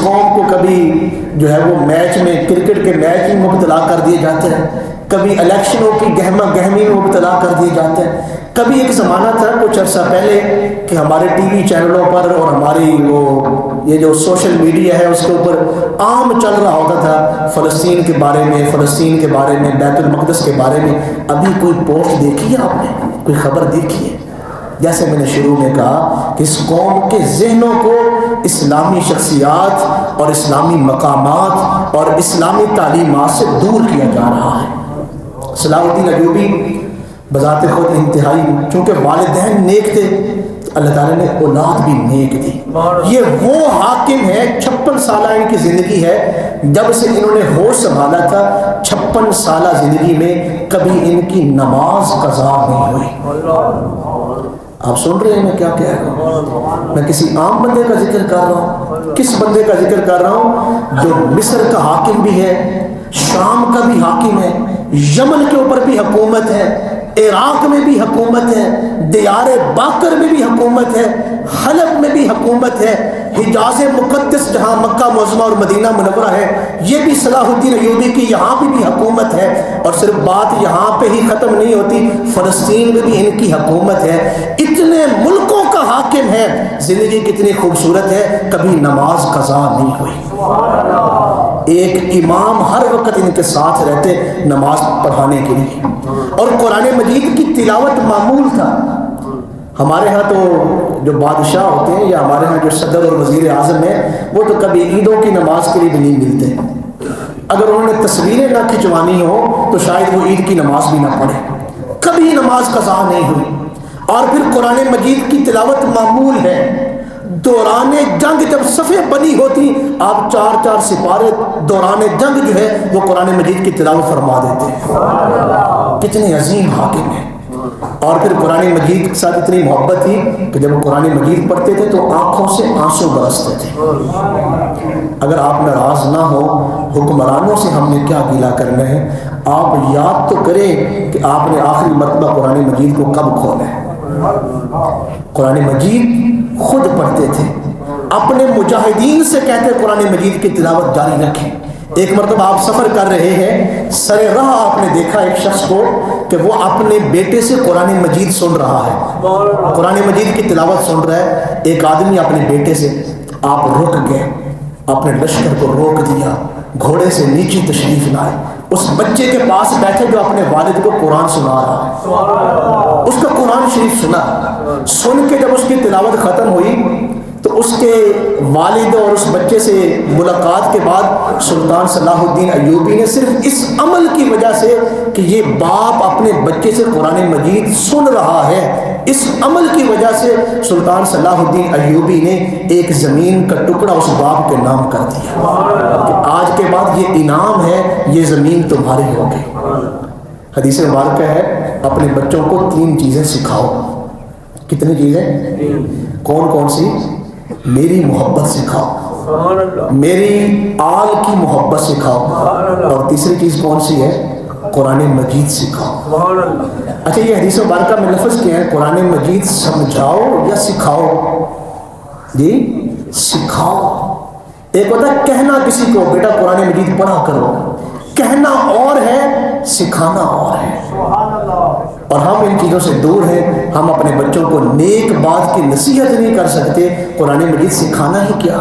قوم کو کبھی جو ہے وہ میچ میں، کرکٹ کے میچ میں مبتلا کر دیے جاتے ہیں، کبھی الیکشنوں کی گہما گہمی میں مبتلا کر دیے جاتے ہیں۔ کبھی ایک زمانہ تھا کچھ عرصہ پہلے کہ ہمارے ٹی وی چینلوں پر اور ہماری یہ جو سوشل میڈیا ہے اس کے اوپر عام چل رہا ہوتا تھا فلسطین کے بارے میں، فلسطین کے بارے میں، بیت المقدس کے بارے میں۔ ابھی کوئی پوسٹ دیکھی ہے آپ نے؟ کوئی خبر دیکھی ہے؟ جیسے میں نے شروع میں کہا کہ اس قوم کے ذہنوں کو اسلامی شخصیات اور اسلامی مقامات اور اسلامی تعلیمات سے دور کیا جا رہا ہے۔ صلاح الدین ایوبی بذات خود انتہائی، چونکہ والدین نیک تھے تو اللہ تعالیٰ نے اولاد بھی نیک دی۔ یہ وہ حاکم ہے، 56 سالہ ان کی زندگی ہے، جب سے انہوں نے ہوش سنبھالا تھا 56 سالہ زندگی میں کبھی ان کی نماز قضا نہیں ہوئی۔ آپ سن رہے ہیں میں کیا کہہ رہا ہوں؟ میں کسی عام بندے کا ذکر کر رہا ہوں؟ کس بندے کا ذکر کر رہا ہوں؟ جو مصر کا حاکم بھی ہے، شام کا بھی حاکم ہے، یمن کے اوپر بھی حکومت ہے، عراق میں بھی حکومت ہے، دیار باکر میں بھی حکومت ہے، حلب میں بھی حکومت ہے، حجاز مقدس جہاں مکہ معظمہ اور مدینہ منورہ ہے یہ بھی صلاح الدین ایوبی کی یہاں بھی حکومت ہے۔ اور صرف بات یہاں پہ ہی ختم نہیں ہوتی، فلسطین میں بھی ان کی حکومت ہے۔ اتنے ملکوں کا حاکم ہے، زندگی کتنی خوبصورت ہے، کبھی نماز قضا نہیں ہوئی۔ ایک امام ہر وقت ان کے ساتھ رہتے نماز پڑھانے کے لیے، اور قرآن مجید کی تلاوت معمول تھا۔ ہمارے ہاں تو جو بادشاہ ہوتے ہیں یا ہمارے ہاں جو صدر اور وزیر اعظم ہیں وہ تو کبھی عیدوں کی نماز کے لیے بھی نہیں ملتے۔ اگر انہوں نے تصویریں نہ کھنچوانی ہو تو شاید وہ عید کی نماز بھی نہ پڑھے، کبھی نماز قضا نہیں ہوئی۔ اور پھر قرآن مجید کی تلاوت معمول ہے۔ دوران جنگ جب صفیں بنی ہوتی، آپ 4 سپارے دوران جنگ جو ہے وہ قرآن مجید کی تلاوت فرما دیتے ہیں۔ کتنے عظیم حاکم ہیں۔ اور پھر قرآن مجید کے ساتھ اتنی محبت تھی کہ جب وہ قرآن مجید پڑھتے تھے تو آنکھوں سے آنسو برستے تھے۔ اگر آپ ناراض نہ ہو، حکمرانوں سے ہم نے کیا گیلا کرنا ہے؟ آپ یاد تو کریں کہ آپ نے آخری مرتبہ قرآن مجید کو کب کھولا ہے۔ قرآن مجید خود پڑھتے تھے، اپنے مجاہدین سے کہتے قرآن مجید کی تلاوت جاری رکھیں۔ ایک مرتبہ آپ سفر کر رہے ہیں، سر راہ آپ نے دیکھا ایک شخص کو کہ وہ اپنے بیٹے سے قرآن مجید سن رہا ہے، قرآن مجید کی تلاوت سن رہا ہے۔ ایک آدمی اپنے بیٹے سے، آپ رک گئے، اپنے لشکر کو روک دیا، گھوڑے سے نیچے تشریف لائے، اس بچے کے پاس بیٹھے جو اپنے والد کو قرآن سنا رہا ہے، اس کا قرآن شریف سنا۔ سن کے جب اس کی تلاوت ختم ہوئی تو اس کے والد اور اس بچے سے ملاقات کے بعد سلطان صلاح الدین ایوبی نے صرف اس عمل کی وجہ سے کہ یہ باپ اپنے بچے سے قرآن مجید سن رہا ہے، اس عمل کی وجہ سے سلطان صلاح الدین ایوبی نے ایک زمین کا ٹکڑا اس باپ کے نام کر دیا کہ آج کے بعد یہ انعام ہے، یہ زمین تمہاری ہوگی۔ حدیث مبارکہ ہے اپنے بچوں کو 3 چیزیں سکھاؤ۔ کتنی چیزیں؟ کون سی؟ میری محبت سکھاؤ، میری آل کی محبت سکھاؤ، اور تیسری چیز کون سی ہے؟ قرآن مجید سکھاؤ۔ اچھا، یہ حدیث مبارکہ میں لفظ کیا ہے؟ قرآن مجید سمجھاؤ یا سکھاؤ؟ جی سکھاؤ۔ ایک ہوتا ہے کہنا کسی کو بیٹا قرآن مجید پڑھا کرو، کہنا اور ہے، سکھانا اور ہے۔ اور ہم ان چیزوں سے دور ہیں، ہم اپنے بچوں کو نیک بات کی نصیحت نہیں کر سکتے، قرآن مجید سکھانا ہی کیا؟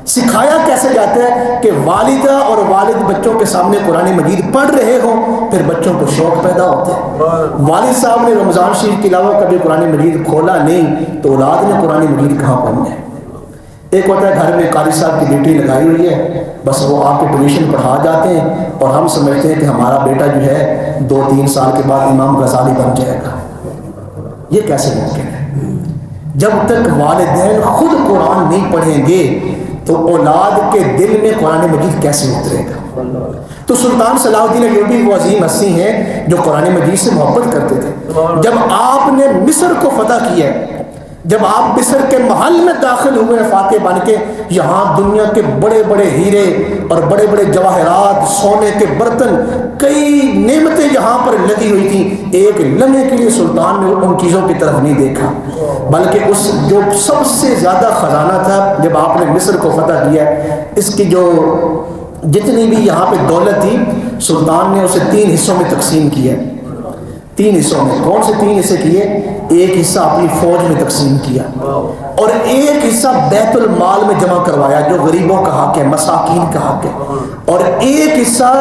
سکھایا کیسے جاتا ہے کہ والدہ اور والد بچوں کے سامنے قرآن مجید پڑھ رہے ہوں، پھر بچوں کو شوق پیدا ہوتا ہے۔ والد صاحب نے رمضان شریف کے علاوہ کبھی قرآن مجید کھولا نہیں تو اولاد نے قرآن مجید کہاں پڑھنا ہے؟ ایک ہوتا ہے گھر میں قاری صاحب کی ڈیوٹی لگائی ہوئی ہے، بس وہ آپ کے ٹیوشن پڑھا جاتے ہیں اور ہم سمجھتے ہیں کہ ہمارا بیٹا جو ہے 2-3 سال کے بعد امام غزالی بن جائے گا۔ یہ کیسے ممکن ہے؟ جب تک والدین خود قرآن نہیں پڑھیں گے تو اولاد کے دل میں قرآن مجید کیسے اترے گا؟ تو سلطان صلاح الدین ایوبی وہ عظیم ہستی ہیں جو قرآن مجید سے محبت کرتے تھے۔ جب آپ نے مصر کو فتح کیا، جب آپ مصر کے محل میں داخل ہوئے فاتح بن کے، یہاں دنیا کے بڑے بڑے ہیرے اور بڑے بڑے جواہرات، سونے کے برتن کئی نعمتیں یہاں پر لگی ہوئی تھیں، ایک لمحے کے لیے سلطان نے ان چیزوں کی طرف نہیں دیکھا، بلکہ اس جو سب سے زیادہ خزانہ تھا جب آپ نے مصر کو فتح کیا، اس کی جو جتنی بھی یہاں پہ دولت تھی سلطان نے اسے 3 حصوں میں تقسیم کیا، 3 حصوں میں۔ کون سے 3 حصے کیے؟ ایک حصہ اپنی فوج میں تقسیم کیا اور ایک حصہ بیت المال میں جمع کروایا جو غریبوں کا حق ہے، مساکین کا حق ہے، اور ایک حصہ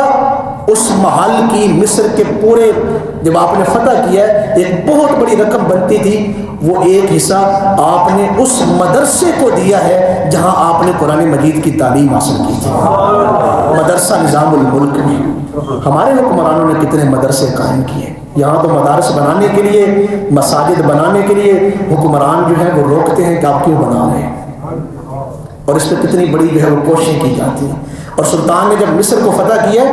اس محل کی مصر کے پورے، جب آپ نے فتح کیا ایک بہت بڑی رقم بنتی تھی، وہ ایک حصہ آپ نے اس مدرسے کو دیا ہے جہاں آپ نے قرآن مجید کی تعلیم حاصل کی تھی، مدرسہ نظام الملک میں۔ ہمارے حکمرانوں نے کتنے مدرسے قائم کیے، یہاں تو مدارس بنانے کے لیے، مساجد بنانے کے لیے حکمران جو ہے وہ روکتے ہیں کہ آپ کیوں بنا رہے ہیں، اور اس پہ کتنی بڑی جو ہے وہ کوششیں کی جاتی ہیں۔ اور سلطان نے جب مصر کو فتح کیا،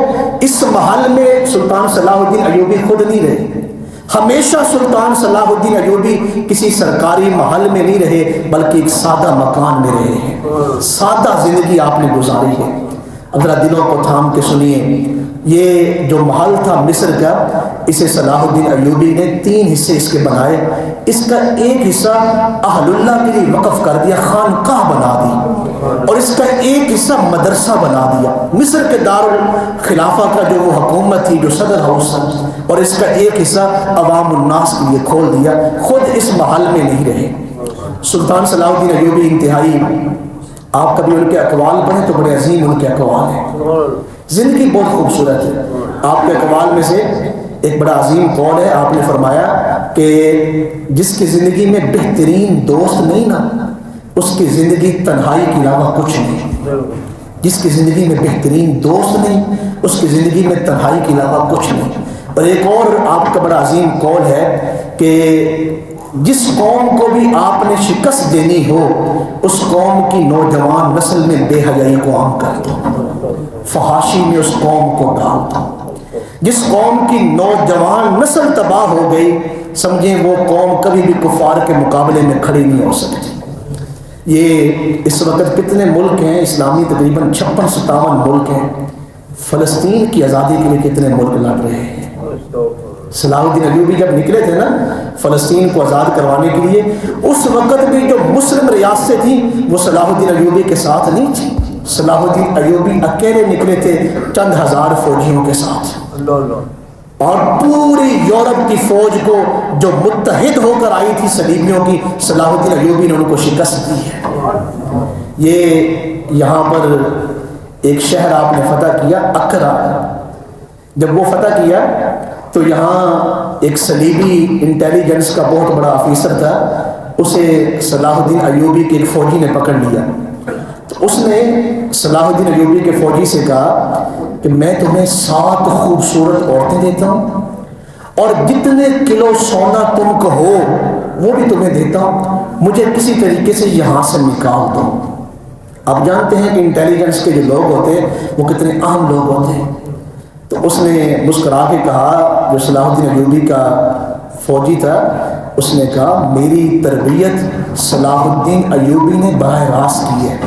اس محل میں سلطان صلاح الدین ایوبی خود نہیں رہے، ہمیشہ سلطان صلاح الدین ایوبی کسی سرکاری محل میں نہیں رہے بلکہ ایک سادہ مکان میں رہے ہیں، سادہ زندگی آپ نے گزاری ہے۔ اب ذرا دلوں کو تھام کے سنیے، یہ جو محل تھا مصر کا، اسے صلاح الدین ایوبی نے 3 حصے اس کے بنائے، اس کا ایک حصہ اہل اللہ کے لیے وقف کر دیا، خانقاہ بنا دی، اور اس کا ایک حصہ مدرسہ بنا دیا، مصر کے دارالخلافہ کا جو وہ حکومت تھی، جو صدر ہاؤس تھا، اور اس کا ایک حصہ عوام الناس کے لیے کھول دیا، خود اس محل میں نہیں رہے۔ سلطان صلاح الدین ایوبی انتہائی، آپ کبھی ان کے اقوال پڑھیں تو بڑے عظیم ان کے اقوال ہیں، زندگی بہت خوبصورت ہے۔ آپ کے اقوال میں سے ایک بڑا عظیم قول ہے، آپ نے فرمایا کہ جس کی زندگی میں بہترین دوست نہیں نا، اس کی زندگی تنہائی کے علاوہ کچھ نہیں، جس کی زندگی میں بہترین دوست نہیں، اس کی زندگی میں تنہائی کے علاوہ کچھ نہیں۔ اور ایک اور آپ کا بڑا عظیم قول ہے کہ جس قوم کو بھی آپ نے شکست دینی ہو، اس قوم کی نوجوان نسل میں بے حیائی کو عام کر دو، فحاشی میں اس قوم کو ڈال دو۔ جس قوم کی نوجوان نسل تباہ ہو گئی، سمجھیں وہ قوم کبھی بھی کفار کے مقابلے میں کھڑی نہیں ہو سکتی۔ یہ اس وقت کتنے ملک ہیں اسلامی، تقریباً 56-57 ملک ہیں، فلسطین کی آزادی کے لیے کتنے ملک لڑ رہے ہیں۔ صلاح الدین ایوبی جب نکلے تھے نا فلسطین کو آزاد کروانے کے لیے، اس وقت بھی جو مسلم ریاستیں تھیں وہ صلاح الدین ایوبی کے ساتھ نہیں تھیں، صلاح الدین ایوبی اکیلے نکلے تھے چند ہزار فوجیوں کے ساتھ، اور پوری یورپ کی فوج کو جو متحد ہو کر آئی تھی صلیبیوں کی، صلاح الدین ایوبی نے ان کو شکست دی ہے۔ یہ یہاں پر ایک شہر آپ نے فتح کیا، اکرا، جب وہ فتح کیا تو یہاں ایک صلیبی انٹیلیجنس کا بہت بڑا آفیسر تھا، اسے صلاح الدین ایوبی کے ایک فوجی نے پکڑ لیا، تو اس نے صلاح الدین ایوبی کے فوجی سے کہا کہ میں تمہیں 7 خوبصورت عورتیں دیتا ہوں اور جتنے کلو سونا تم کو ہو وہ بھی تمہیں دیتا ہوں، مجھے کسی طریقے سے یہاں سے نکال دو۔ آپ جانتے ہیں کہ انٹیلیجنس کے جو لوگ ہوتے ہیں وہ کتنے اہم لوگ ہوتے ہیں، تو اس نے مسکرا کے کہا، جو صلاح الدین ایوبی کا فوجی تھا، اس نے کہا میری تربیت صلاح الدین ایوبی نے براہ راست کی ہے،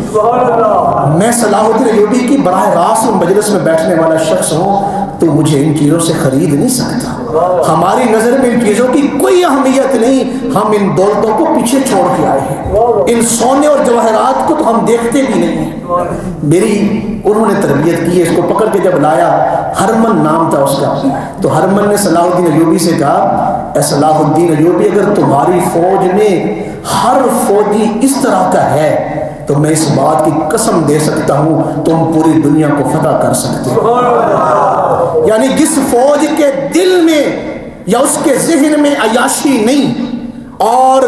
میں صلاح الدین ایوبی کی براہ راست مجلس میں بیٹھنے والا شخص ہوں، تو مجھے ان چیزوں سے خرید نہیں سکتا، ہماری نظر میں ان چیزوں کی کوئی اہمیت نہیں، ہم ان دولتوں کو پیچھے چھوڑ کے آئے ہیں، ان سونے اور جواہرات کو تو ہم دیکھتے بھی نہیں ہیں۔ میری انہوں نے تربیت کی ہے، اس کو پکڑ کے جب لایا، ہرمن نام تھا اس کا، تو ہرمن نے صلاح الدین ایوبی سے کہا اے صلاح الدین ایوبی، اگر تمہاری فوج میں ہر فوجی اس طرح کا ہے تو میں اس بات کی قسم دے سکتا ہوں تم پوری دنیا کو فتح کر سکتے ہو۔ یعنی جس فوج کے دل میں یا اس کے ذہن میں عیاشی نہیں اور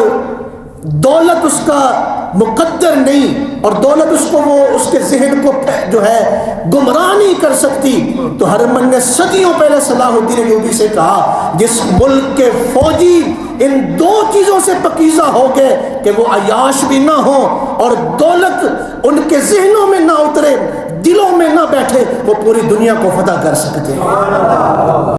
دولت اس کا مقدر نہیں، اور دولت اس کو وہ اس کے ذہن کو جو ہے گمراہ نہیں کر سکتی، تو ہرمن نے صدیوں پہلے صلاح الدین ایوبی سے کہا جس ملک کے فوجی ان 2 چیزوں سے پاکیزہ ہو گئے کہ وہ عیاش بھی نہ ہو اور دولت ان کے ذہنوں میں نہ اترے، دلوں میں نہ بیٹھے، وہ پوری دنیا کو فتح کر سکتے ہیں۔